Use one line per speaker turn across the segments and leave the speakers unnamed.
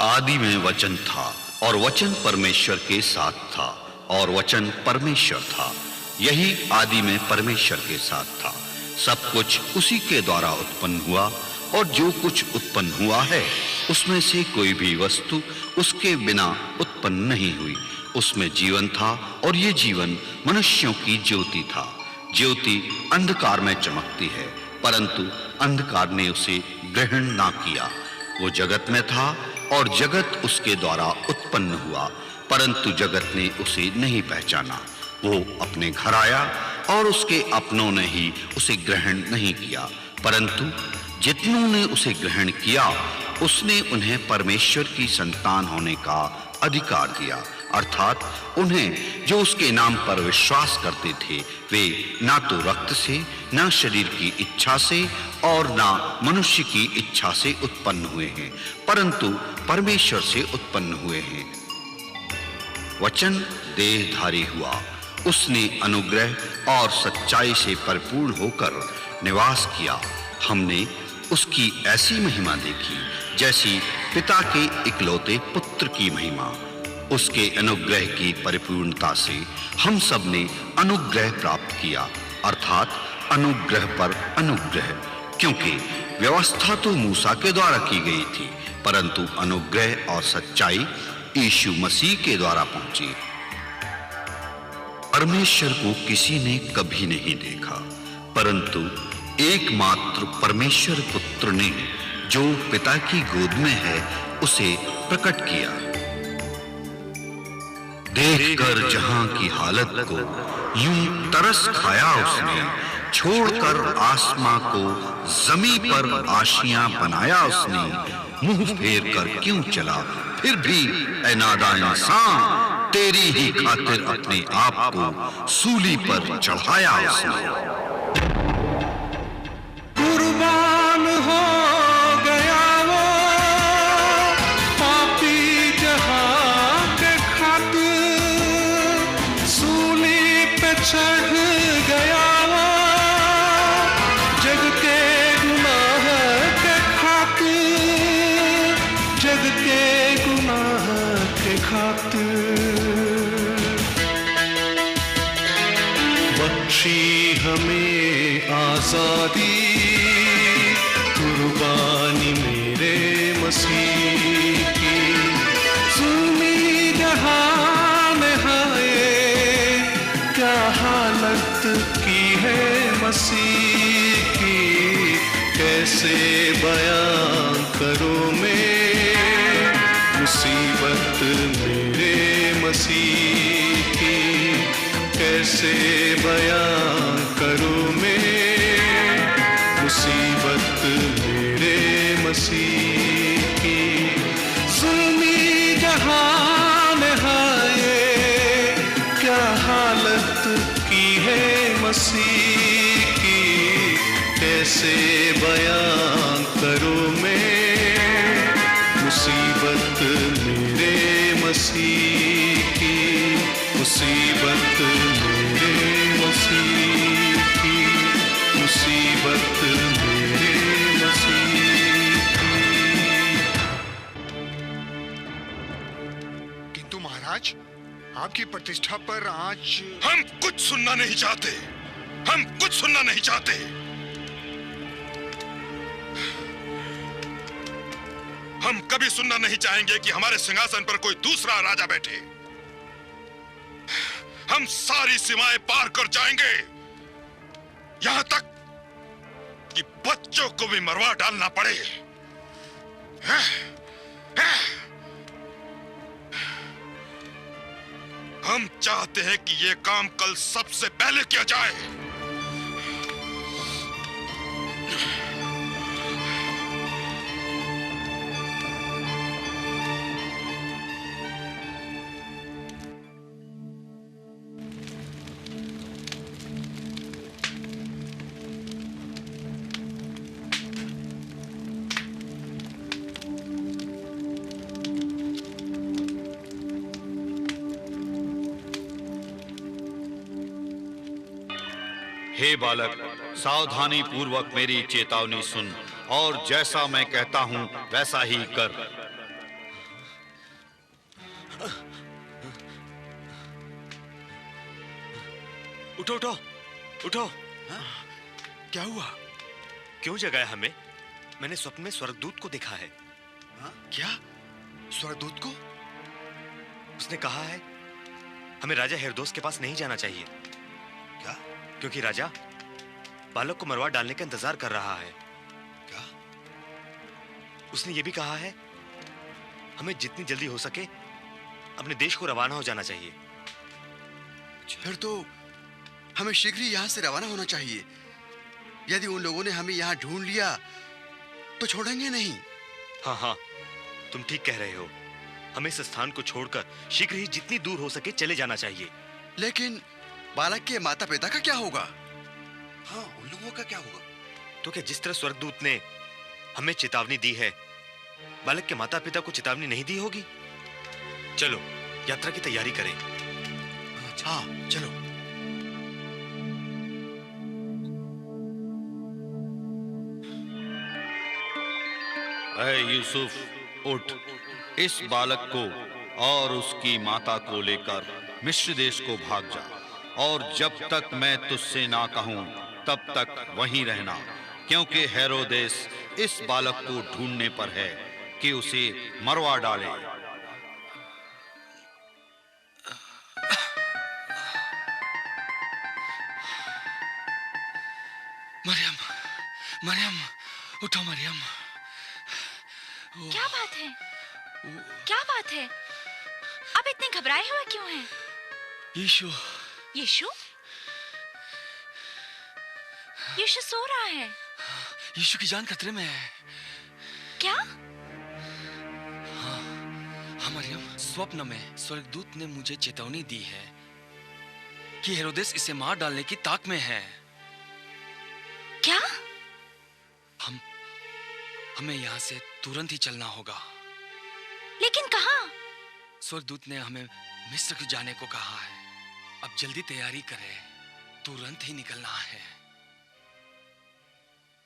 आदि में वचन था और वचन परमेश्वर के साथ था और वचन परमेश्वर था। यही आदि में परमेश्वर के साथ था। सब कुछ उसी के द्वारा उत्पन्न हुआ और जो कुछ उत्पन्न हुआ है उसमें से कोई भी वस्तु उसके बिना उत्पन्न नहीं हुई। उसमें जीवन था और ये जीवन मनुष्यों की ज्योति था। ज्योति अंधकार में चमकती है, परंतु अंधकार ने उसे ग्रहण ना किया। वो जगत में था और जगत उसके द्वारा उत्पन्न हुआ, परंतु जगत ने उसे नहीं पहचाना। वो अपने घर आया और उसके अपनों ने ही उसे ग्रहण नहीं किया, परंतु जितनों ने उसे ग्रहण किया उसने उन्हें परमेश्वर की संतान होने का अधिकार दिया, अर्थात उन्हें जो उसके नाम पर विश्वास करते थे। वे ना तो रक्त से, ना शरीर की इच्छा से और ना मनुष्य की इच्छा से उत्पन्न हुए हैं, परंतु परमेश्वर से उत्पन्न हुए हैं। वचन देहधारी हुआ, उसने अनुग्रह और सच्चाई से परिपूर्ण होकर निवास किया। हमने उसकी ऐसी महिमा देखी जैसी पिता के इकलौते पुत्र की महिमा। उसके अनुग्रह की परिपूर्णता से हम सब ने अनुग्रह प्राप्त किया, अर्थात अनुग्रह पर अनुग्रह, क्योंकि व्यवस्था तो मूसा के द्वारा की गई थी, परंतु अनुग्रह और सच्चाई यीशु मसीह के द्वारा पहुंची। परमेश्वर को किसी ने कभी नहीं देखा, परंतु एकमात्र परमेश्वर पुत्र ने जो पिता की गोद में है उसे प्रकट किया। देखकर जहां की हालत को यूं तरस खाया उसने, छोड़कर आसमां को जमीन पर आशियां बनाया उसने। मुंह फेर कर क्यों चला फिर भी ऐ नादान इंसान, तेरी ही खातिर अपने आप को सूली पर चढ़ाया उसने।
कुर्बान हो गया वो पापी जहां के खातिर, सूली पे चढ़ गया वो जग के गुनाह के खातिर, जग के गुनाह के खातिर। बख्शी हमें आजादी, कुर्बानी मेरे मसीह की। सुनी जहान हाय क्या हालत की है मसीह की, कैसे बयां करूं मैं मुसीबत मेरे मसीह की, कैसे बयां करूं मैं मुसीबत मेरे मसीह की। सुनी जहान हाय क्या हालत की है मसीह की, कैसे बयां करूं मैं मुसीबत मेरे मसीह की, मुसीबत मेरे मसीह की, मुसीबत मेरे मसीह की।
किंतु महाराज, आपकी प्रतिष्ठा पर आज
हम कुछ सुनना नहीं चाहते, हम कुछ सुनना नहीं चाहते। हम कभी सुनना नहीं चाहेंगे कि हमारे सिंहासन पर कोई दूसरा राजा बैठे। हम सारी सीमाएं पार कर जाएंगे, यहां तक कि बच्चों को भी मरवा डालना पड़े। हम चाहते हैं कि यह काम कल सबसे पहले किया जाए।
हे बालक, सावधानी पूर्वक मेरी चेतावनी सुन और जैसा मैं कहता हूं वैसा ही कर।
उठो उठो उठो।
क्या हुआ?
क्यों जगाया हमें? मैंने स्वप्न में स्वर्गदूत को देखा है।
क्या? स्वर्गदूत को?
उसने कहा है हमें राजा हेरोदेस के पास नहीं जाना चाहिए।
क्या?
क्योंकि राजा बालक को मरवा डालने का इंतजार कर रहा है।
क्या?
उसने ये भी कहा है हमें जितनी जल्दी हो सके अपने देश को रवाना हो जाना चाहिए।
फिर तो हमें शीघ्र ही यहाँ से रवाना होना चाहिए। यदि उन लोगों ने हमें यहाँ ढूंढ लिया तो छोड़ेंगे नहीं।
हाँ हाँ, तुम ठीक कह रहे हो। हमें इस स्थान को छोड़कर शीघ्र ही जितनी दूर हो सके चले जाना चाहिए।
लेकिन बालक के माता पिता का क्या होगा? हाँ, उन लोगों का क्या होगा?
तो क्या जिस तरह स्वर्गदूत ने हमें चेतावनी दी है, बालक के माता पिता को चेतावनी नहीं दी होगी? चलो यात्रा की तैयारी करें।
हाँ, चलो।
ऐ यूसुफ, उठ, इस बालक को और उसकी माता को लेकर मिस्र देश को भाग जा, और जब तक मैं तुझसे ना कहूं तब तक वहीं रहना, क्योंकि हेरोदेस इस बालक को ढूंढने पर है कि उसे मरवा डाले।
मरियम, मरियम, उठो मरियम।
क्या बात है? क्या बात है? आप इतने घबराए हुए क्यों हैं?
यीशु।
यीशु? यीशु सो रहा है।
यीशु की जान खतरे में है।
क्या?
हाँ मरियम, स्वप्न में स्वर्गदूत ने मुझे चेतावनी दी है कि हेरोदेस इसे मार डालने की ताक में है।
क्या?
हमें यहाँ से तुरंत ही चलना होगा।
लेकिन कहाँ?
स्वर्गदूत ने हमें मिस्र जाने को कहा है। अब जल्दी तैयारी करें, तुरंत ही निकलना है।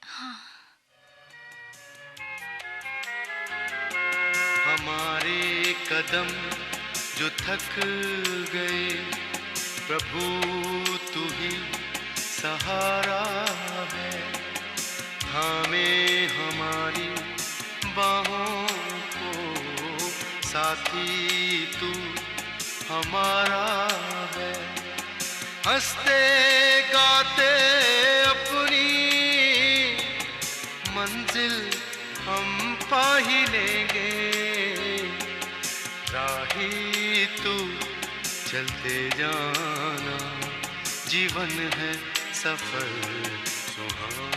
हाँ।
हमारे कदम जो थक गए, प्रभु तू ही सहारा है। थामे हमारी बाहों को, साथी तू हमारा है। हंसते गाते अपनी मंजिल हम पा ही लेंगे। राही तू चलते जाना, जीवन है सफर सुहाना।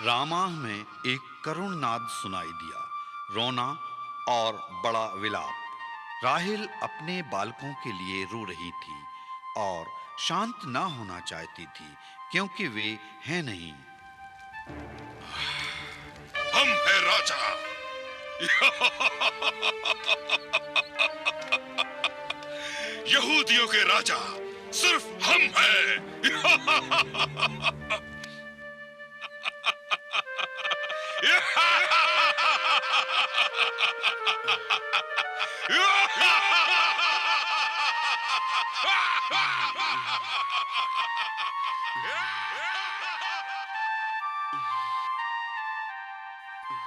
रामाह में एक करुण नाद सुनाई दिया, रोना और बड़ा विलाप। राहेल अपने बालकों के लिए रो रही थी और शांत ना होना चाहती थी, क्योंकि वे हैं नहीं।
हम है राजा। यहूदियों के राजा सिर्फ हम हैं।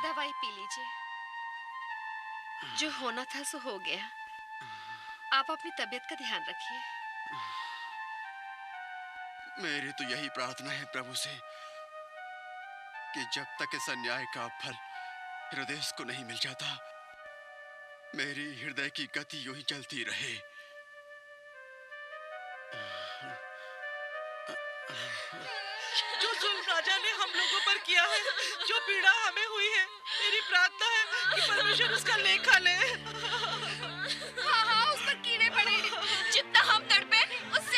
दवाई पी लीजिए। जो होना था सो हो गया। आप अपनी तबीयत का ध्यान रखिए।
मेरी तो यही प्रार्थना है प्रभु से कि जब तक इस अन्याय का फल हेरोदेस को नहीं मिल जाता, मेरी हृदय की गति यूं ही चलती रहे।
जो जुल्म राजा ने हम लोगों पर किया है, जो पीड़ा हमें हुई है, मेरी प्रार्थना है कि परमेश्वर उसका लेखा ले।
हाँ हाँ, उस पर कीड़े पड़े। जितना हम तड़पे उससे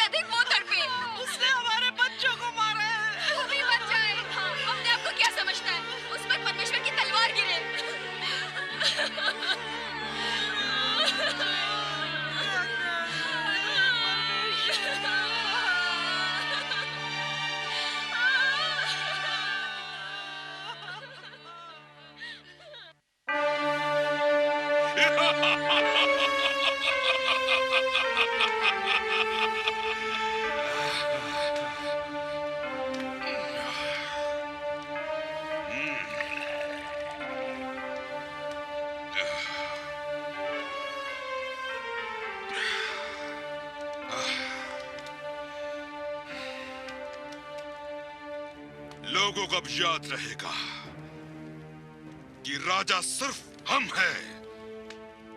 लोगों को अब याद रहेगा कि राजा सिर्फ हम हैं,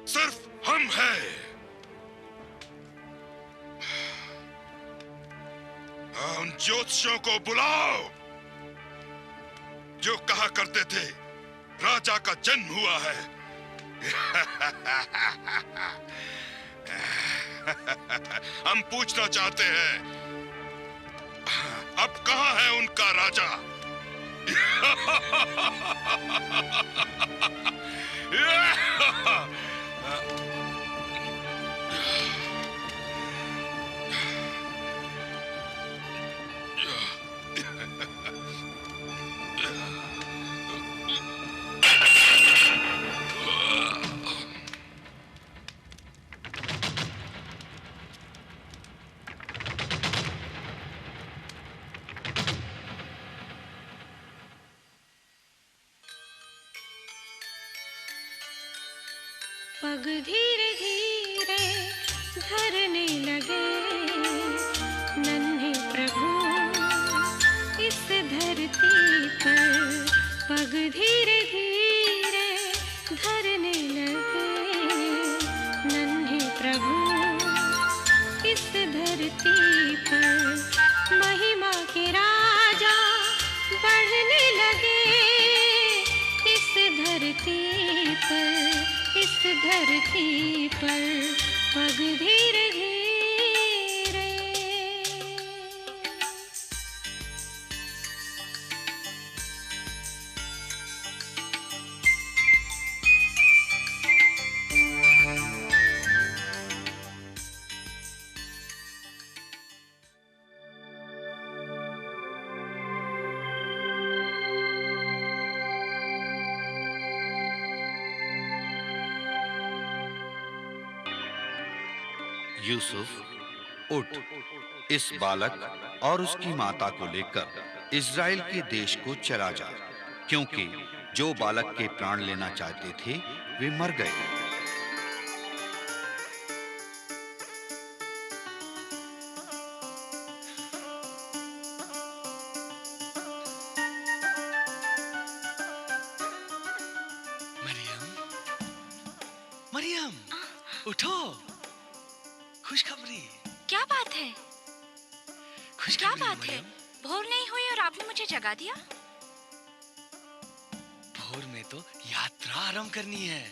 सिर्फ हम हैं। उन ज्योतिषियों को बुलाओ जो कहा करते थे राजा का जन्म हुआ है। हम पूछना चाहते हैं, अब कहां है उनका राजा?
पग धीरे धीरे धरने लगे नन्हे प्रभु इस धरती पर। पग धीरे धीरे धरने लगे नन्हे प्रभु इस धरती पर। महिमा के राजा बढ़ने लगे इस धरती पर, इस धरती पर। पग धीरे धीरे।
यूसुफ, उठ, इस बालक और उसकी माता को लेकर इज़राइल के देश को चला जा, क्योंकि जो बालक के प्राण लेना चाहते थे वे मर गए।
मरियम, मरियम, उठो। खुशखबरी।
क्या बात है? क्या बात है?
मरियम,
भोर नहीं हुई और आपने मुझे जगा दिया?
भोर में तो यात्रा आरंभ करनी है।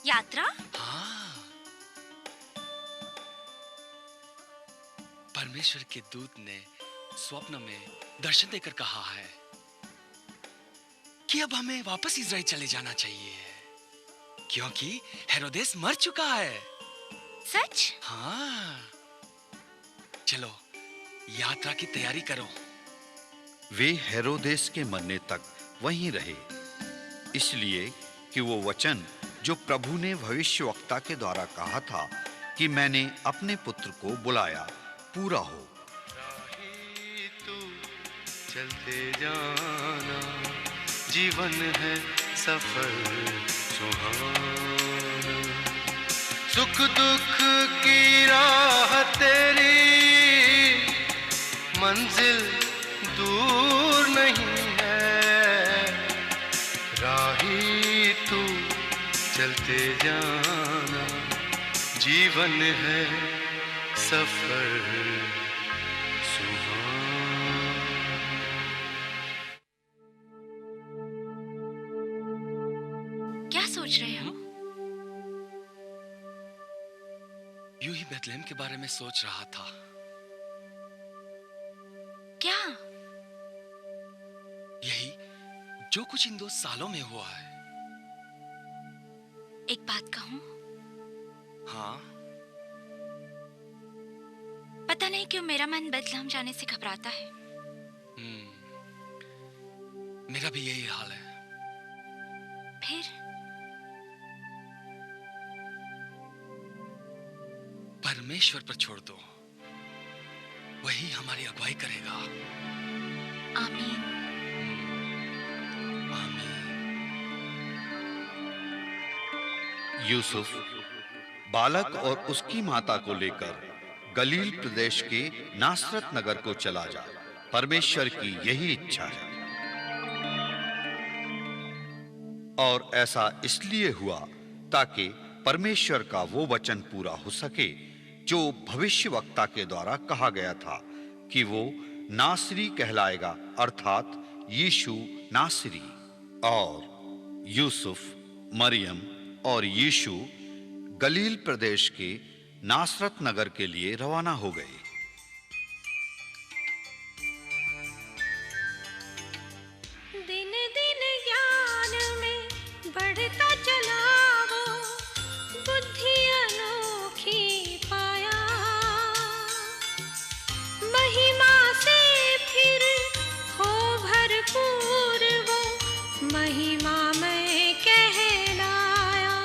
यात्रा?
हाँ, परमेश्वर के दूत ने स्वप्न में दर्शन देकर कहा है कि अब हमें वापस इज़राइल चले जाना चाहिए, क्योंकि हेरोदेस मर चुका है।
सच?
हाँ, चलो यात्रा की तैयारी करो।
वे हेरोदेस के मरने तक वहीं रहे, इसलिए कि वो वचन जो प्रभु ने भविष्यवक्ता के द्वारा कहा था कि मैंने अपने पुत्र को बुलाया, पूरा हो।
तू चलते जाना, जीवन है सफर सुहाना। सुख दुख की राह तेरी, मंजिल दूर नहीं है। राही तू चलते जाना, जीवन है सफर सुहाना।
क्या सोच रहे हो?
यूं ही बेथलेहम के बारे में सोच रहा था।
क्या?
यही जो कुछ इन 2 सालों में हुआ है।
एक बात कहूं?
हाँ?
पता नहीं क्यों मेरा मन बेथलेहम जाने से घबराता है।
मेरा भी यही हाल है।
फिर?
परमेश्वर पर छोड़ दो, वही हमारी अगुवाई करेगा।
आमीन।
यूसुफ बालक और उसकी माता को लेकर गलील प्रदेश के नासरत नगर को चला जा, परमेश्वर की यही इच्छा है। और ऐसा इसलिए हुआ ताकि परमेश्वर का वो वचन पूरा हो सके जो भविष्यवक्ता के द्वारा कहा गया था कि वो नासरी कहलाएगा, अर्थात यीशु नासरी। और यूसुफ, मरियम और यीशु गलील प्रदेश के नासरत नगर के लिए रवाना हो गए।
दिन दिन ज्ञान में बढ़ता चला वो, बुद्धि अनोखी पाया, महिमा से फिर हो भरपूर वो, महिमा में कहलाया।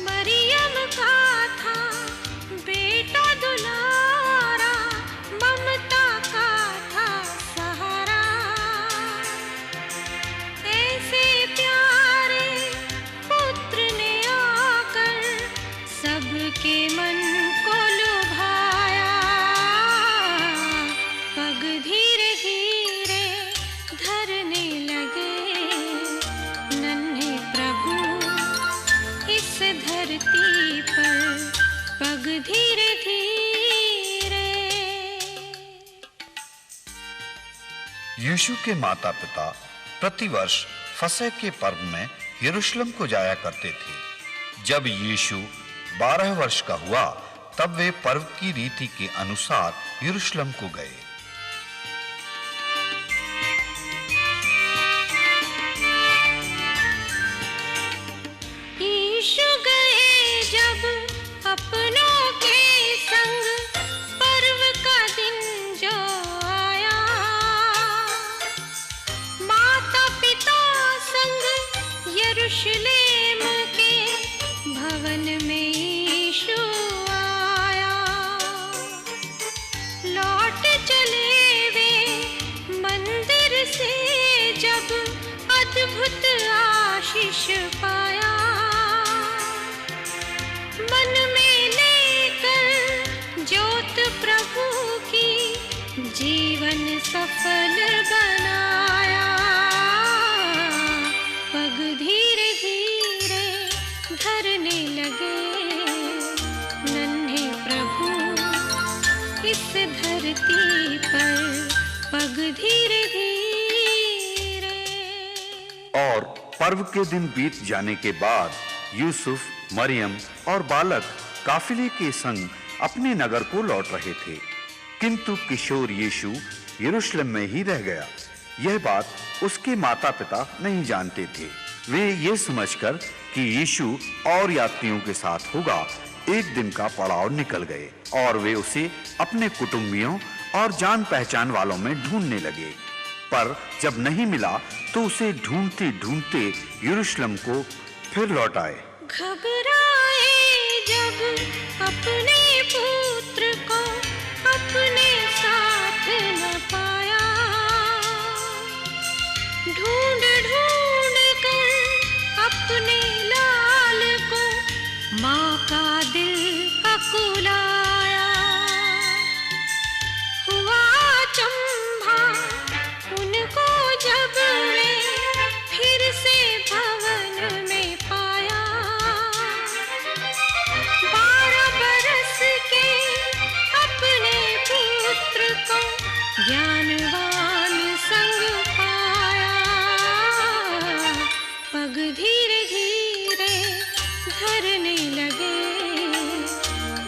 मरियम का था बेटा दुलारा, ममता का था सहारा, ऐसे प्यारे पुत्र ने आकर सबके मन को लुभाया। पग धीरे धीरे धरने लगे नन्हे प्रभु इस धरती पर, पग धीरे धीरे।
यीशु के माता पिता प्रतिवर्ष फसह के पर्व में यरूशलेम को जाया करते थे। जब यीशु 12 वर्ष का हुआ तब वे पर्व की रीति के अनुसार यरूशलेम को गए।
यीशु गए जब अपनों के संग, पर्व का दिन जो आया, माता पिता संग यरूशलेम के भवन में यीशु आया। लौट चले वे मंदिर से जब अद्भुत आशीष पाया, मन में लेकर ज्योत प्रभु की जीवन सफल बनाया। पग धीरे धीरे धरने लगे नन्हे प्रभु इस धरती पर, पग धीरे धीरे।
और पर्व के दिन बीत जाने के बाद यूसुफ, मरियम और बालक काफिले के संग अपने नगर को लौट रहे थे, किंतु किशोर यीशु यरूशलेम में ही रह गया। यह बात उसके माता पिता नहीं जानते थे। वे ये समझकर कि यीशु और यात्रियों के साथ होगा, एक दिन का पड़ाव निकल गए और वे उसे अपने कुटुंबियों और जान पहचान वालों में ढूंढने लगे। पर जब नहीं मिला तो उसे ढूंढते ढूंढते यरूशलेम को फिर लौट आए।
घबराए जब अपने पुत्र को अपने साथ न पाया, ढूंढ ढूंढ कर अपने लाल को माँ का दिल अकुलाया। हुआ चंभा उनको जब वे फिर से भवन में पाया। 12 बरस के अपने पुत्र को ज्ञानवान संग पाया। पग धीरे धीरे धरने लगे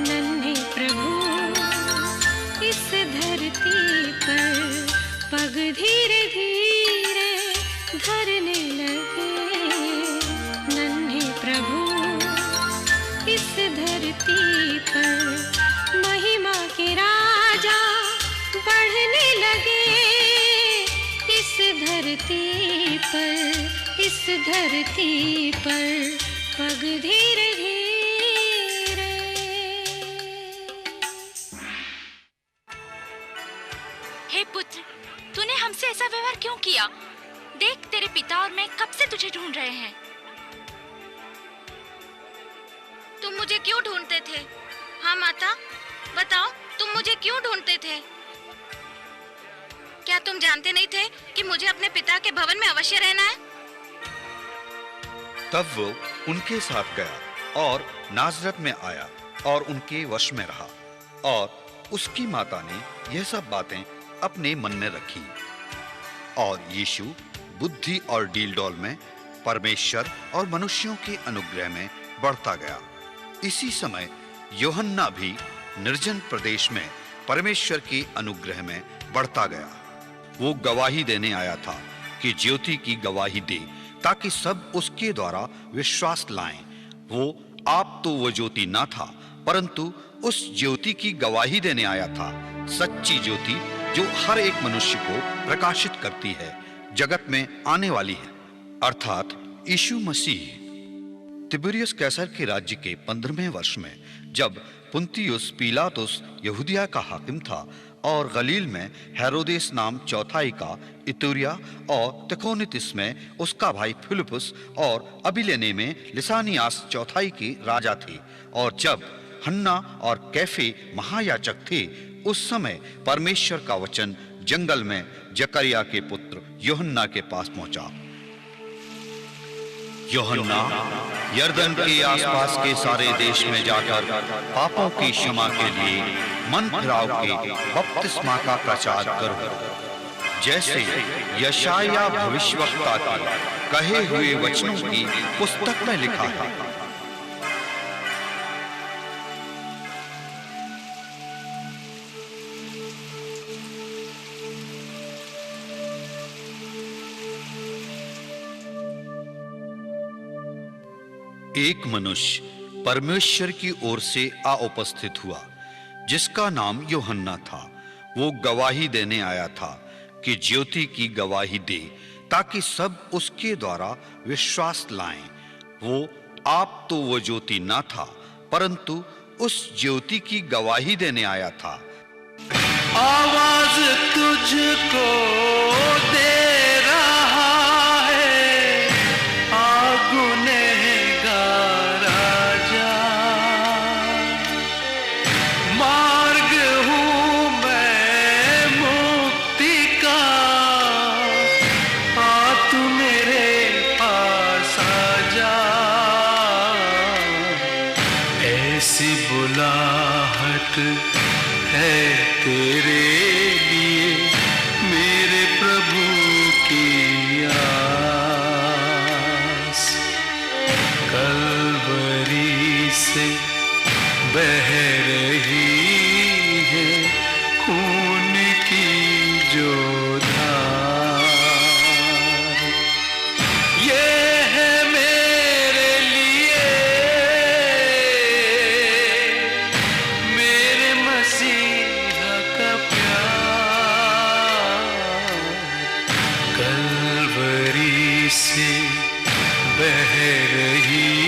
नन्हे प्रभु इस धरती पर, पग धीरे धीरे धरने लगे नन्हे प्रभु इस धरती पर। महिमा के राजा बढ़ने लगे इस धरती पर, इस धरती पर, पग धीरे धीरे।
हे पुत्र, तूने हमसे ऐसा व्यवहार क्यों किया? देख, तेरे पिता और मैं कब से तुझे ढूंढ रहे हैं।
तुम मुझे क्यों ढूंढते थे? हाँ माता, बताओ, तुम मुझे क्यों ढूंढते थे?
क्या तुम जानते नहीं थे कि मुझे अपने पिता के भवन में अवश्य रहना है?
तब वो उनके साथ गया और नाजरत में आया और उनके वश में रहा, और उसकी माता ने यह सब बातें अपने मन में रखी। और यीशु बुद्धि और डीलडौल में परमेश्वर और मनुष्यों के अनुग्रह में बढ़ता गया। इसी समय यूहन्ना भी निर्जन प्रदेश में परमेश्वर के अनुग्रह में बढ़ता गया। वो गवाही देने आया था कि ज्योति की गवाही दे, ताकि सब उसके द्वारा विश्वास लाएं। वो आप तो वो ज्योति ना था, परंतु उस ज्योति की गवाही देने आया था, सच्ची ज्योति जो हर एक मनुष्य को प्रकाशित करती है, जगत में आने वाली है, अर्थात यीशु मसीह। तिबिरियस कैसर के राज्य के 15वें वर्ष में, जब पुन्तियुस पिलातुस यहूदिया का हाकिम था और गलील में हेरोदेस नाम चौथाई का, इतूरिया और तखोनितिस में उसका भाई फिलिपुस और अबिलेने में लिसानियास चौथाई के राजा थे, और जब हन्ना और कैफे महायाजक थे, उस समय परमेश्वर का वचन जंगल में जकरिया के पुत्र यूहन्ना के पास पहुंचा। यूहन्ना यरदन के आसपास के सारे देश में जाकर पापों की क्षमा के लिए मन फिराव के बपतिस्मा का प्रचार करो, जैसे यशाया भविष्यवक्ता के कहे हुए वचनों की पुस्तक में लिखा है। एक मनुष्य परमेश्वर की ओर से आ उपस्थित हुआ, जिसका नाम यूहन्ना था। वो गवाही देने आया था कि ज्योति की गवाही दे, ताकि सब उसके द्वारा विश्वास लाएं। वो आप तो वो ज्योति ना था, परंतु उस ज्योति की गवाही देने आया था।
आवाज तुझको दे रहा है, आगुने
है तेरे लिए मेरे प्रभु की आस, कलवरी से बह रही है खून की जो धार। ये है मेरे लिए मेरे मसीहा का प्यार, कलवरी से बह रही